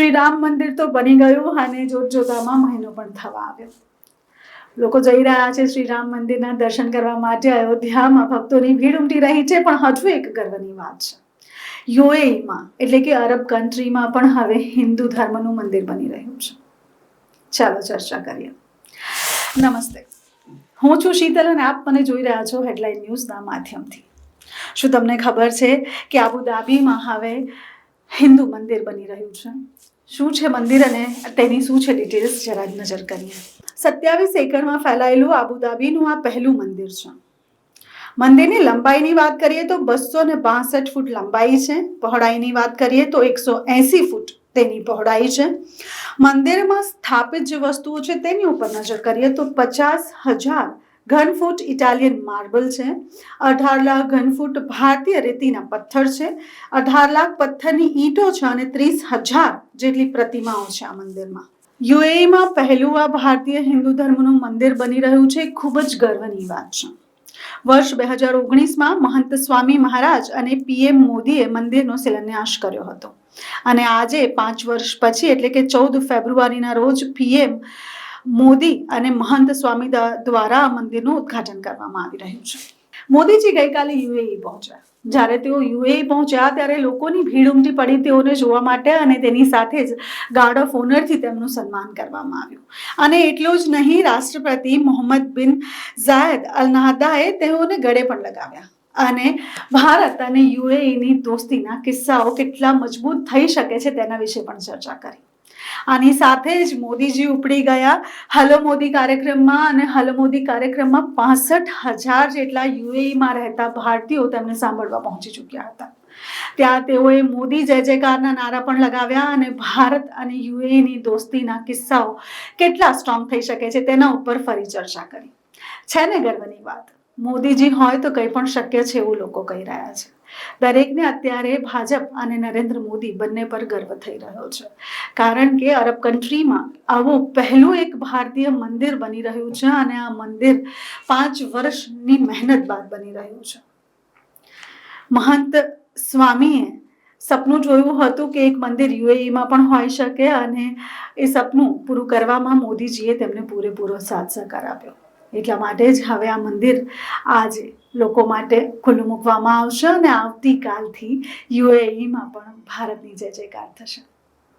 શ્રી રામ મંદિર તો બની ગયું અને જોતજોતામાં મહિનો પણ થવા આવ્યો. લોકો જઈ રહ્યા છે શ્રી રામ મંદિરના દર્શન કરવા માટે. અયોધ્યામાં ભક્તોની ભીડ ઉમટી રહી છે. પણ હજુ એક ગર્વની વાત છે. યુએઈમાં એટલે કે અરબ કન્ટ્રીમાં પણ હવે હિન્દુ ધર્મનું મંદિર બની રહ્યું છે. ચાલો ચર્ચા કરીએ. નમસ્તે, હું છું શીતલ અને આપ મને જોઈ રહ્યા છો હેડલાઇન ન્યૂઝના માધ્યમથી. શું તમને ખબર છે કે આબુધાબીમાં હવે હિન્દુ મંદિર બની રહ્યું છે? શું છે મંદિર અને તેની શું છે ડિટેલ્સ જરા નજર કરીએ. 27 એકરમાં ફેલાયેલું આબુધાબીનું આ પહેલું મંદિર છે. મંદિરની લંબાઈની વાત કરીએ તો 262 ફૂટ લંબાઈ છે. પહોળાઈની વાત કરીએ તો 180 ફૂટ તેની પહોળાઈ છે. મંદિરમાં સ્થાપિત જે વસ્તુઓ છે તેની ઉપર નજર કરીએ તો 50,000 ઘન ફૂટ ઇટાલિયન માર્બલ છે, 18 લાખ ઘન ફૂટ ભારતીય રેતીના પથ્થર છે, 18 લાખ પથ્થરની ઈંટો છે અને 30,000 જેટલી પ્રતિમાઓ છે આ મંદિરમાં. યુએઈમાં પહેલું આ ભારતીય હિન્દુ ધર્મનું મંદિર બની રહ્યું છે. ખૂબ જ ગર્વની વાત છે. વર્ષ 2019માં મહંત સ્વામી મહારાજ અને પીએમ મોદીએ મંદિરનો શિલાન્યાસ કર્યો હતો અને આજે 5 વર્ષ પછી એટલે કે 14 ફેબ્રુઆરીના રોજ પીએમ મોદી અને મહંત સ્વામી દ્વારા આ મંદિરનું ઉદ્ઘાટન કરવામાં આવી રહ્યું છે. મોદીજી ગઈકાલે યુએઈ પહોંચ્યા. જ્યારે તેઓ યુએઈ પહોંચ્યા ત્યારે લોકોની ભીડ ઉમટી પડી તેઓને જોવા માટે અને તેની સાથે જ ગાર્ડ ઓફ ઓનરથી તેમનું સન્માન કરવામાં આવ્યું. અને એટલું જ નહીં, રાષ્ટ્રપતિ મોહમ્મદ બિન ઝાયદ અલ નહદાએ તેઓને ગળે પણ લગાવ્યા અને ભારત અને યુએઈની દોસ્તીના કિસ્સાઓ કેટલા મજબૂત થઈ શકે છે તેના વિશે પણ ચર્ચા કરી. આની સાથે જ મોદીજી ઉપડી ગયા હલો મોદી કાર્યક્રમમાં અને હલો મોદી કાર્યક્રમમાં 65,000 જેટલા યુએઈમાં રહેતા ભારતીયો તેમને સાંભળવા પહોંચી ચૂક્યા હતા. ત્યાં તેઓએ મોદી જય જયકારના નારા પણ લગાવ્યા અને ભારત અને યુએઈની દોસ્તીના કિસ્સાઓ કેટલા સ્ટ્રોંગ થઈ શકે છે તેના ઉપર ફરી ચર્ચા કરી. છે ને ગર્વની વાત? મોદીજી હોય તો કંઈ પણ શક્ય છે એવું લોકો કહી રહ્યા છે. દરેકને અત્યારે ભાજપ અને નરેન્દ્ર મોદી બંને પર ગર્વ થઈ રહ્યો છે. કારણ કે અરબ કન્ટ્રીમાં આવું પહેલું એક ભારતીય મંદિર બની રહ્યું છે અને આ મંદિર 5 વર્ષની મહેનત બાદ બની રહ્યું છે. મહંત સ્વામીએ સપનું જોયું હતું કે એક મંદિર યુએઈમાં પણ હોઈ શકે અને એ સપનું પૂરું કરવામાં મોદીજીએ તેમને પૂરેપૂરો સાથ સહકાર આપ્યો. એટલા માટે જ હવે આ મંદિર આજે લોકો માટે ખુલ્લું મૂકવામાં આવશે અને આવતીકાલથી યુએઈમાં પણ ભારતની જય જયકાર થશે.